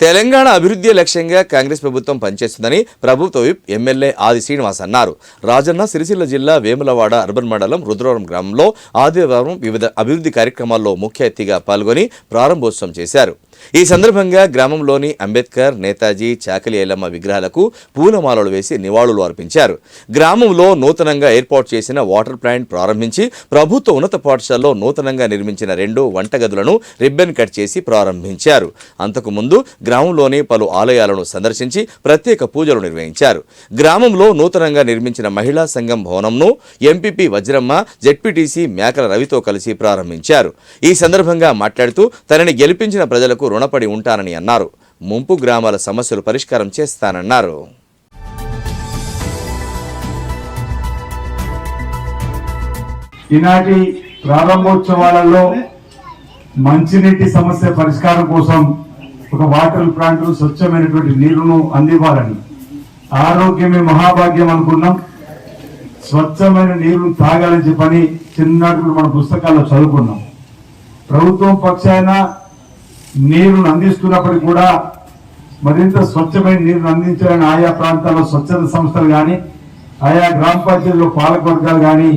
తెలంగాణ అభివృద్ధి లక్ష్యంగా కాంగ్రెస్ ప్రభుత్వం పనిచేస్తుందని ప్రభుత్వ విప్ ఎమ్మెల్యే ఆది శ్రీనివాస్ అన్నారు. రాజన్న సిరిసిల్ల జిల్లా వేములవాడ అర్బన్ మండలం రుద్రవరం గ్రామంలో ఆదివారం వివిధ అభివృద్ధి కార్యక్రమాల్లో ముఖ్య అతిథిగా పాల్గొని ప్రారంభోత్సవం చేశారు. ఈ సందర్భంగా గ్రామంలోని అంబేద్కర్, నేతాజీ, చాకలి ఐలమ్మ విగ్రహాలకు పూలమాలలు వేసి నివాళులు అర్పించారు. గ్రామంలో నూతనంగా ఏర్పాటు చేసిన వాటర్ ప్లాంట్ ప్రారంభించి ప్రభుత్వ ఉన్నత పాఠశాలలో నూతనంగా నిర్మించిన 2 వంటగదులను రిబ్బన్ కట్ చేసి ప్రారంభించారు. అంతకుముందు గ్రామంలోని పలు ఆలయాలను సందర్శించి ప్రత్యేక పూజలు నిర్వహించారు. గ్రామంలో నూతనంగా నిర్మించిన మహిళా సంఘం భవనంను ఎంపీపీ వజ్రమ్మ, జెడ్పీటీసీ మేకల రవితో కలిసి ప్రారంభించారు. ఈ సందర్భంగా మాట్లాడుతూ తనని గెలిపించిన ప్రజలకు రుణపడి ఉంటానని అన్నారు. ముంపు గ్రామాల సమస్యలు పరిష్కారం చేస్తానన్నారు. ఈనాటి ప్రారంభోత్సవాలలో మంచినీటి సమస్య పరిష్కారం కోసం ఒక వాటర్ ప్లాంట్, స్వచ్ఛమైనటువంటి నీరును అందివ్వాలని, ఆరోగ్యమే మహాభాగ్యం అనుకున్నాం. స్వచ్ఛమైన నీరును తాగాలని చెప్పని చిన్నప్పుడు మన పుస్తకాల్లో చదువుకున్నాం. ప్రభుత్వం పక్షాన నీరును అందిస్తున్నప్పటికీ కూడా మరింత స్వచ్ఛమైన నీరును అందించాలని ఆయా ప్రాంతాల్లో స్వచ్ఛత సంస్థలు కానీ, ఆయా గ్రామ పంచాయతీల్లో పాలకవర్గాలు కానీ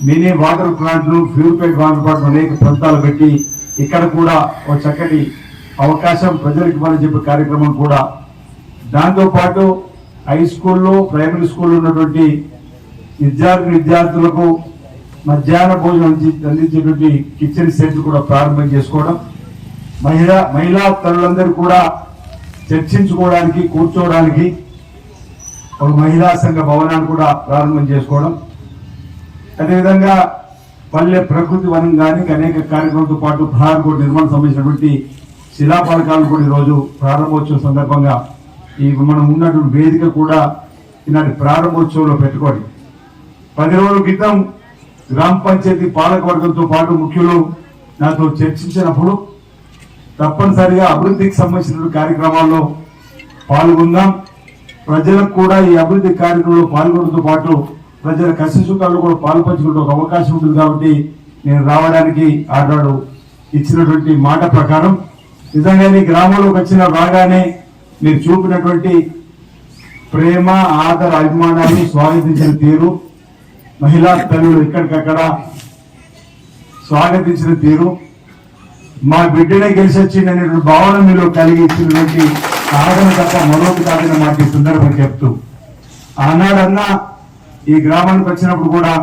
మినీ వాటర్ ప్లాంట్లు, ప్యూరిఫైడ్ వాటర్ ప్లాంట్లు అనేక ప్రాంతాలు పెట్టి ఇక్కడ కూడా ఒక చక్కటి అవకాశం ప్రజలకు ఇవ్వాలని చెప్పే కార్యక్రమం కూడా, దాంతోపాటు హై స్కూల్లో, ప్రైమరీ స్కూల్లో ఉన్నటువంటి విద్యార్థులకు మధ్యాహ్న భోజనం అందించేటువంటి కిచెన్ సెట్ కూడా ప్రారంభం చేసుకోవడం, మహిళా తల్లులందరూ కూడా చర్చించుకోవడానికి, కూర్చోవడానికి ఒక మహిళా సంఘ భవనాన్ని కూడా ప్రారంభం చేసుకోవడం, అదేవిధంగా పల్లె ప్రకృతి వనం కానీ అనేక కార్యక్రమాలతో పాటు ప్రహారకోట నిర్మాణం సంబంధించినటువంటి శిలాఫలకాలను కూడా ఈరోజు ప్రారంభోత్సవం సందర్భంగా ఈ మనం ఉన్నటువంటి వేదిక కూడా ఈనాటి ప్రారంభోత్సవంలో పెట్టుకోండి. 10 రోజుల క్రితం గ్రామ పంచాయతీ పాలకవర్గంతో పాటు ముఖ్యులు నాతో చర్చించినప్పుడు తప్పనిసరిగా అభివృద్ధికి సంబంధించిన కార్యక్రమాల్లో పాల్గొందాం, ప్రజలకు కూడా ఈ అభివృద్ధి కార్యక్రమంలో పాల్గొనడంతో పాటు ప్రజల కష్ట సుఖాల్లో కూడా పాల్పంచుకునే ఒక అవకాశం ఉంటుంది. కాబట్టి నేను రావడానికి ఆనాడు ఇచ్చినటువంటి మాట ప్రకారం నిజంగానే గ్రామంలోకి వచ్చిన రాగానే మీరు చూపినటువంటి ప్రేమ, ఆదర, అభిమానాన్ని స్వాగతించిన తీరు, మహిళా తల్లులు ఇక్కడికక్కడ స్వాగతించిన తీరు, మా బిడ్డనే గెలిచి వచ్చిందనేటువంటి భావన మీలో కలిగి ఇచ్చినటువంటి ఆదరణ తప్ప మరొకటి కాదని మాట ఈ సందర్భంగా చెప్తూ, ఆనాడన్నా ఈ గ్రామానికి వచ్చినప్పుడు కూడా